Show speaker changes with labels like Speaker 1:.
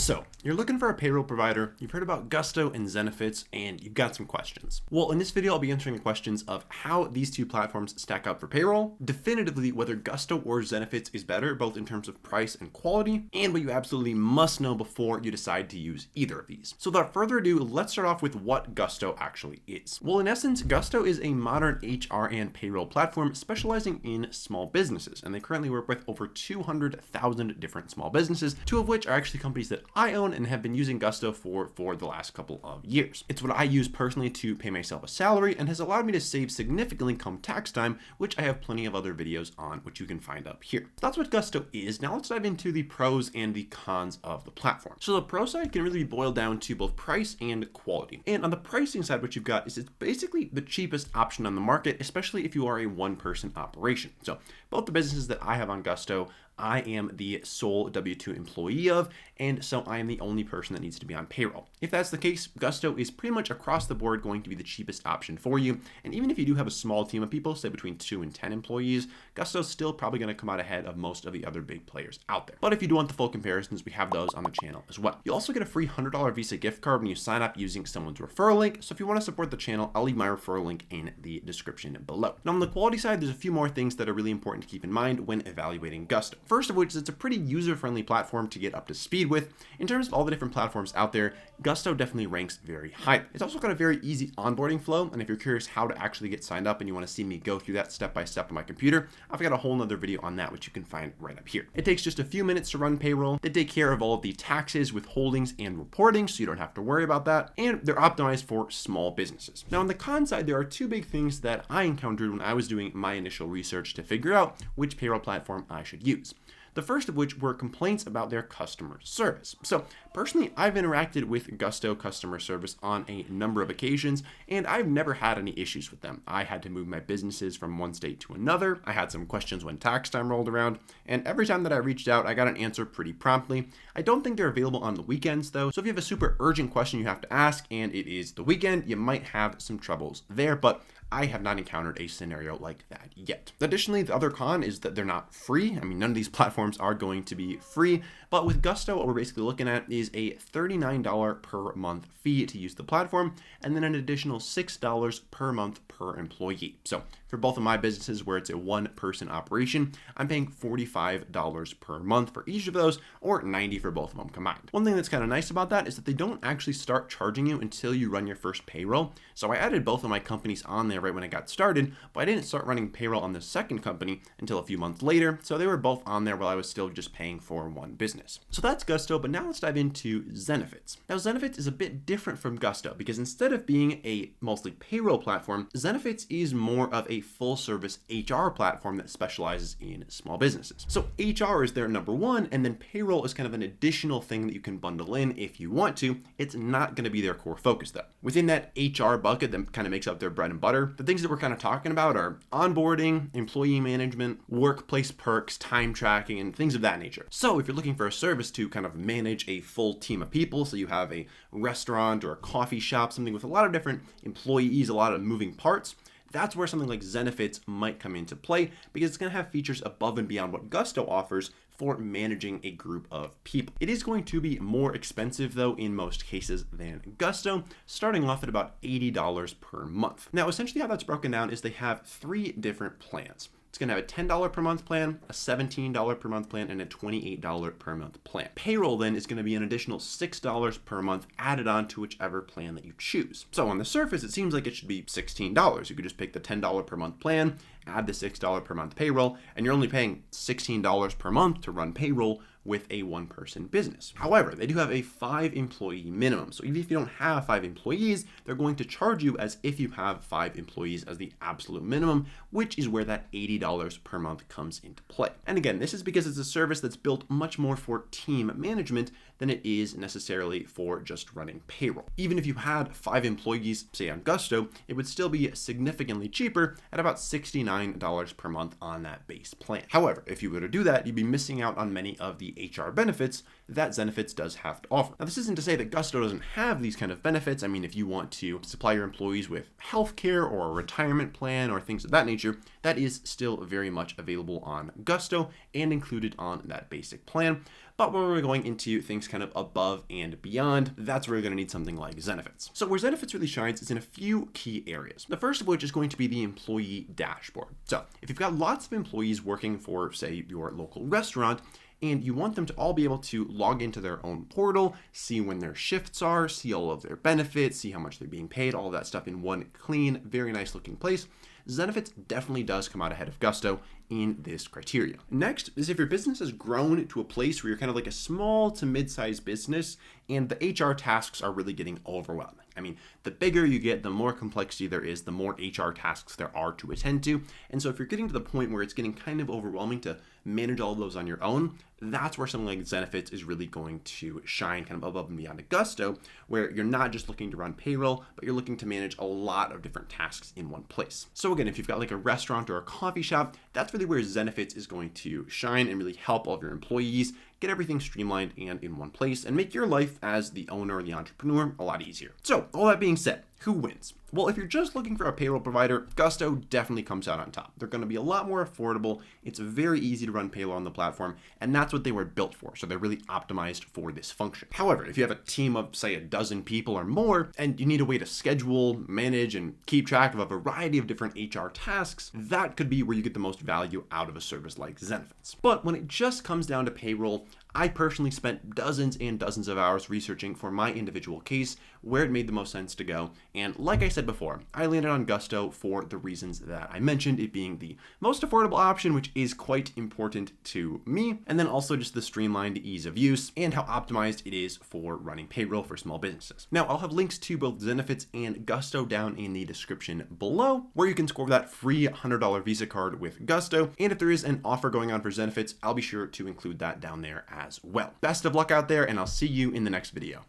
Speaker 1: So, you're looking for a payroll provider, you've heard about Gusto and Zenefits, and you've got some questions. Well, in this video, I'll be answering the questions of how these two platforms stack up for payroll, definitively whether Gusto or Zenefits is better, both in terms of price and quality, and what you absolutely must know before you decide to use either of these. So without further ado, let's start off with what Gusto actually is. Well, in essence, Gusto is a modern HR and payroll platform specializing in small businesses, and they currently work with over 200,000 different small businesses, two of which are actually companies that I own and have been using Gusto for the last couple of years. It's what I use personally to pay myself a salary and has allowed me to save significantly come tax time, which I have plenty of other videos on, which you can find up here. So that's what Gusto is. Now let's dive into the pros and the cons of the platform. So the pro side can really be boiled down to both price and quality. And on the pricing side, what you've got is it's basically the cheapest option on the market, especially if you are a one-person operation. So both the businesses that I have on Gusto, I am the sole W-2 employee of, and so I am the only person that needs to be on payroll. If that's the case, Gusto is pretty much across the board going to be the cheapest option for you. And even if you do have a small team of people, say between 2 and 10 employees, Gusto's still probably going to come out ahead of most of the other big players out there. But if you do want the full comparisons, we have those on the channel as well. You'll also get a free $100 Visa gift card when you sign up using someone's referral link. So if you want to support the channel, I'll leave my referral link in the description below. Now on the quality side, there's a few more things that are really important to keep in mind when evaluating Gusto. First of which is it's a pretty user-friendly platform to get up to speed with. In terms of all the different platforms out there, Gusto definitely ranks very high. It's also got a very easy onboarding flow, and if you're curious how to actually get signed up and you want to see me go through that step by step on my computer, I've got a whole nother video on that, which you can find right up here. It takes just a few minutes to run payroll. They take care of all of the taxes, withholdings, and reporting, so you don't have to worry about that, and they're optimized for small businesses. Now on the con side, there are two big things that I encountered when I was doing my initial research to figure out which payroll platform I should use. The first of which were complaints about their customer service. So personally, I've interacted with Gusto customer service on a number of occasions, and I've never had any issues with them. I had to move my businesses from one state to another. I had some questions when tax time rolled around, and every time that I reached out, I got an answer pretty promptly. I don't think they're available on the weekends though, so if you have a super urgent question you have to ask and it is the weekend, you might have some troubles there, but I have not encountered a scenario like that yet. Additionally, the other con is that they're not free. I mean, none of these platforms are going to be free, but with Gusto, what we're basically looking at is a $39 per month fee to use the platform, and then an additional $6 per month per employee. So for both of my businesses where it's a one-person operation, I'm paying $45 per month for each of those, or $90 for both of them combined. One thing that's kind of nice about that is that they don't actually start charging you until you run your first payroll. So I added both of my companies on there right when I got started, but I didn't start running payroll on the second company until a few months later. So they were both on there while I was still just paying for one business. So that's Gusto, but now let's dive into Zenefits. Now Zenefits is a bit different from Gusto because instead of being a mostly payroll platform, Zenefits is more of a full service HR platform that specializes in small businesses. So HR is their number one, and then payroll is kind of an additional thing that you can bundle in if you want to. It's not going to be their core focus though. Within that HR bucket that kind of makes up their bread and butter, the things that we're kind of talking about are onboarding, employee management, workplace perks, time tracking, and things of that nature. So if you're looking for a service to kind of manage a full team of people, so you have a restaurant or a coffee shop, something with a lot of different employees, a lot of moving parts, that's where something like Zenefits might come into play because it's going to have features above and beyond what Gusto offers for managing a group of people. It is going to be more expensive though in most cases than Gusto, starting off at about $80 per month. Now essentially how that's broken down is they have 3 different plans. It's going to have a $10 per month plan, a $17 per month plan, and a $28 per month plan. Payroll then is going to be an additional $6 per month added on to whichever plan that you choose. So on the surface, it seems like it should be $16. You could just pick the $10 per month plan, add the $6 per month payroll, and you're only paying $16 per month to run payroll with a one-person business. However, they do have a 5 employee minimum. So even if you don't have 5 employees, they're going to charge you as if you have 5 employees as the absolute minimum, which is where that $80 per month comes into play. And again, this is because it's a service that's built much more for team management than it is necessarily for just running payroll. Even if you had 5 employees, say on Gusto, it would still be significantly cheaper at about $69 per month on that base plan. However, if you were to do that, you'd be missing out on many of the HR benefits that Zenefits does have to offer. Now, this isn't to say that Gusto doesn't have these kind of benefits. I mean, if you want to supply your employees with healthcare or a retirement plan or things of that nature, that is still very much available on Gusto and included on that basic plan. But when we're going into things kind of above and beyond, that's where you're going to need something like Zenefits. So where Zenefits really shines is in a few key areas. The first of which is going to be the employee dashboard. So if you've got lots of employees working for, say, your local restaurant, and you want them to all be able to log into their own portal, see when their shifts are, see all of their benefits, see how much they're being paid, all of that stuff in one clean, very nice looking place, Zenefits definitely does come out ahead of Gusto in this criteria. Next is if your business has grown to a place where you're kind of like a small to mid-sized business and the HR tasks are really getting overwhelming. I mean, the bigger you get, the more complexity there is, the more HR tasks there are to attend to. And so if you're getting to the point where it's getting kind of overwhelming to manage all of those on your own, that's where something like Zenefits is really going to shine kind of above and beyond a Gusto, where you're not just looking to run payroll, but you're looking to manage a lot of different tasks in one place. So again, if you've got like a restaurant or a coffee shop, that's really where Zenefits is going to shine and really help all of your employees get everything streamlined and in one place and make your life as the owner or the entrepreneur a lot easier. So all that being said, who wins? Well, if you're just looking for a payroll provider, Gusto definitely comes out on top. They're going to be a lot more affordable. It's very easy to run payroll on the platform, and that's what they were built for. So they're really optimized for this function. However, if you have a team of, say, a dozen people or more, and you need a way to schedule, manage, and keep track of a variety of different HR tasks, that could be where you get the most value out of a service like Zenefits. But when it just comes down to payroll, I personally spent dozens and dozens of hours researching for my individual case where it made the most sense to go. And like I said before, I landed on Gusto for the reasons that I mentioned, it being the most affordable option, which is quite important to me, and then also just the streamlined ease of use and how optimized it is for running payroll for small businesses. Now, I'll have links to both Zenefits and Gusto down in the description below, where you can score that free $100 Visa card with Gusto. And if there is an offer going on for Zenefits, I'll be sure to include that down there as well. Best of luck out there, and I'll see you in the next video.